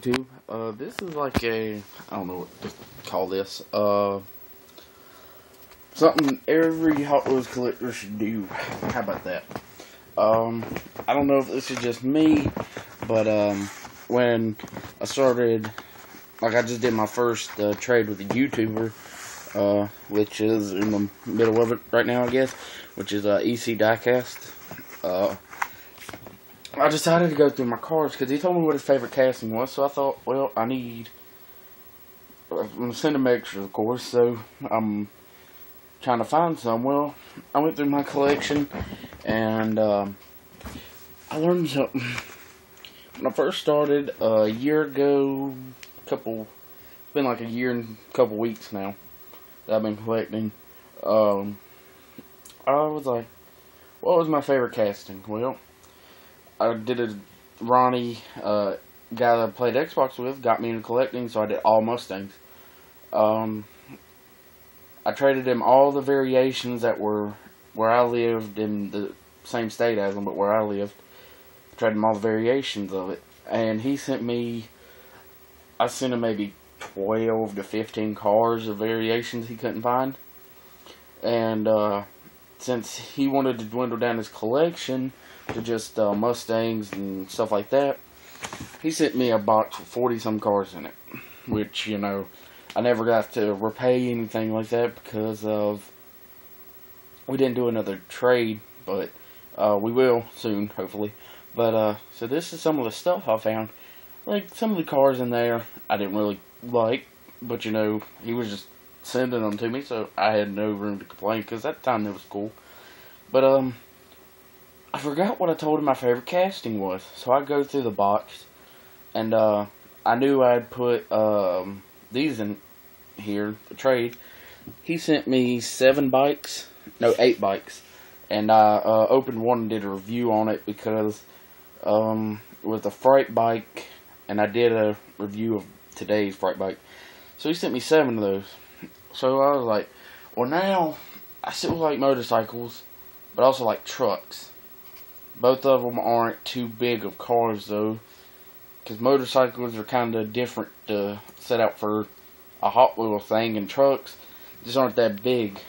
YouTube. This is like I don't know what to call this. Something every Hot Wheels collector should do. How about that? I don't know if this is just me, but when I started, like I just did my first trade with a YouTuber, which is in the middle of it right now, I guess, which is EC Diecast. I decided to go through my cards because he told me what his favorite casting was, so I thought, well, I'm gonna send him extras, of course, so I'm trying to find some. Well, I went through my collection, and I learned something. When I first started, a year ago, it's been like a year and a couple weeks now that I've been collecting, I was like, what was my favorite casting? Well, I did a Ronnie, guy that I played Xbox with, got me into collecting, so I did all Mustangs. I traded him all the variations that were where I lived in the same state as him, but where I lived. I traded him all the variations of it, and he sent me, I sent him maybe 12 to 15 cars of variations he couldn't find. And since he wanted to dwindle down his collection to just Mustangs and stuff like that, he sent me a box with 40-some cars in it, which, you know, I never got to repay anything like that because of, we didn't do another trade, but we will soon, hopefully. But, so this is some of the stuff I found. Like, some of the cars in there I didn't really like, but, you know, he was just sending them to me, so I had no room to complain, because at the time it was cool. But, I forgot what I told him my favorite casting was, so I go through the box, and, I knew I'd put, these in here, the trade. He sent me 8 bikes, and I, opened one and did a review on it, because, with a Fright bike, and I did a review of today's Fright bike, so he sent me 7 of those. So I was like, well, now, I still like motorcycles, but I also like trucks. Both of them aren't too big of cars, though, because motorcycles are kind of different to set out for a Hot Wheels thing, and trucks just aren't that big.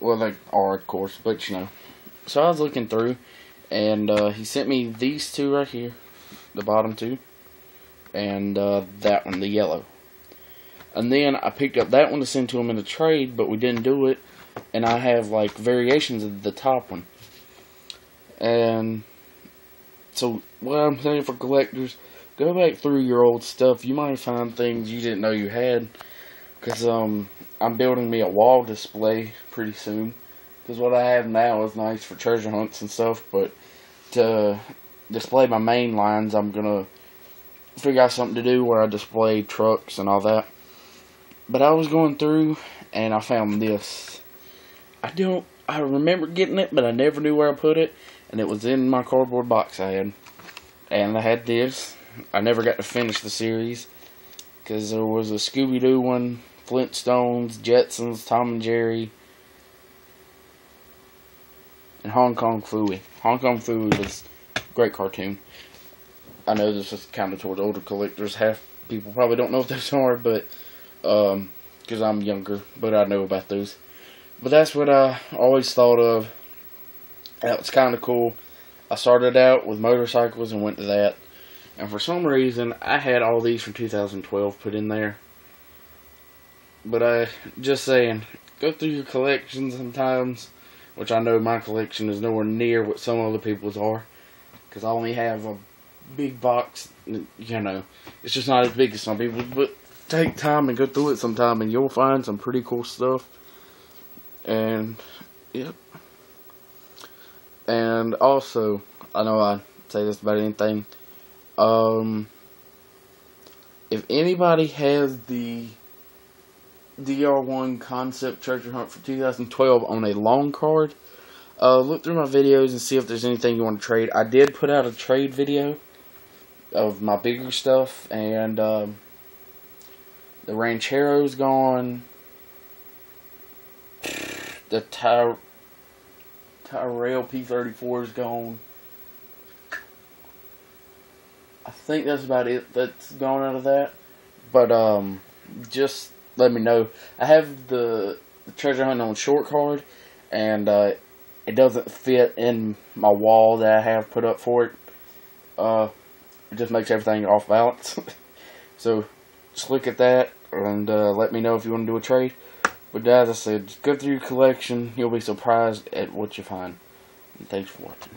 Well, they are, of course, but, you know. So I was looking through, and he sent me these 2 right here, the bottom 2, and that one, the yellow. And then I picked up that one to send to him in a trade, but we didn't do it. And I have, like, variations of the top one. And so, what I'm saying for collectors, go back through your old stuff. You might find things you didn't know you had. Because, I'm building me a wall display pretty soon. Because what I have now is nice for treasure hunts and stuff. But to display my main lines, I'm going to figure out something to do where I display trucks and all that. But I was going through, and I found this. I remember getting it, but I never knew where I put it. And it was in my cardboard box I had. And I had this. I never got to finish the series, because there was a Scooby-Doo one, Flintstones, Jetsons, Tom and Jerry, and Hong Kong Phooey. Hong Kong Phooey was a great cartoon. I know this is kind of towards older collectors. Half people probably don't know what those are, but because I'm younger, but I know about those. But that's what I always thought of. That was kind of cool. I started out with motorcycles and went to that. And for some reason, I had all these from 2012 put in there. But just saying, go through your collection sometimes, which I know my collection is nowhere near what some other people's are, because I only have a big box. You know, it's just not as big as some people, but take time and go through it sometime, and you'll find some pretty cool stuff. And yep. And also, I know I say this about anything. If anybody has the DR1 Concept Treasure Hunt for 2012 on a long card, look through my videos and see if there's anything you want to trade. I did put out a trade video of my bigger stuff, and the Ranchero's gone. The Tyrell P34 is gone. I think that's about it that's gone out of that. But just let me know. I have the treasure hunt on short card, and it doesn't fit in my wall that I have put up for it. It just makes everything off balance. So just look at that and let me know if you want to do a trade. But as I said, just go through your collection. You'll be surprised at what you find. And thanks for watching.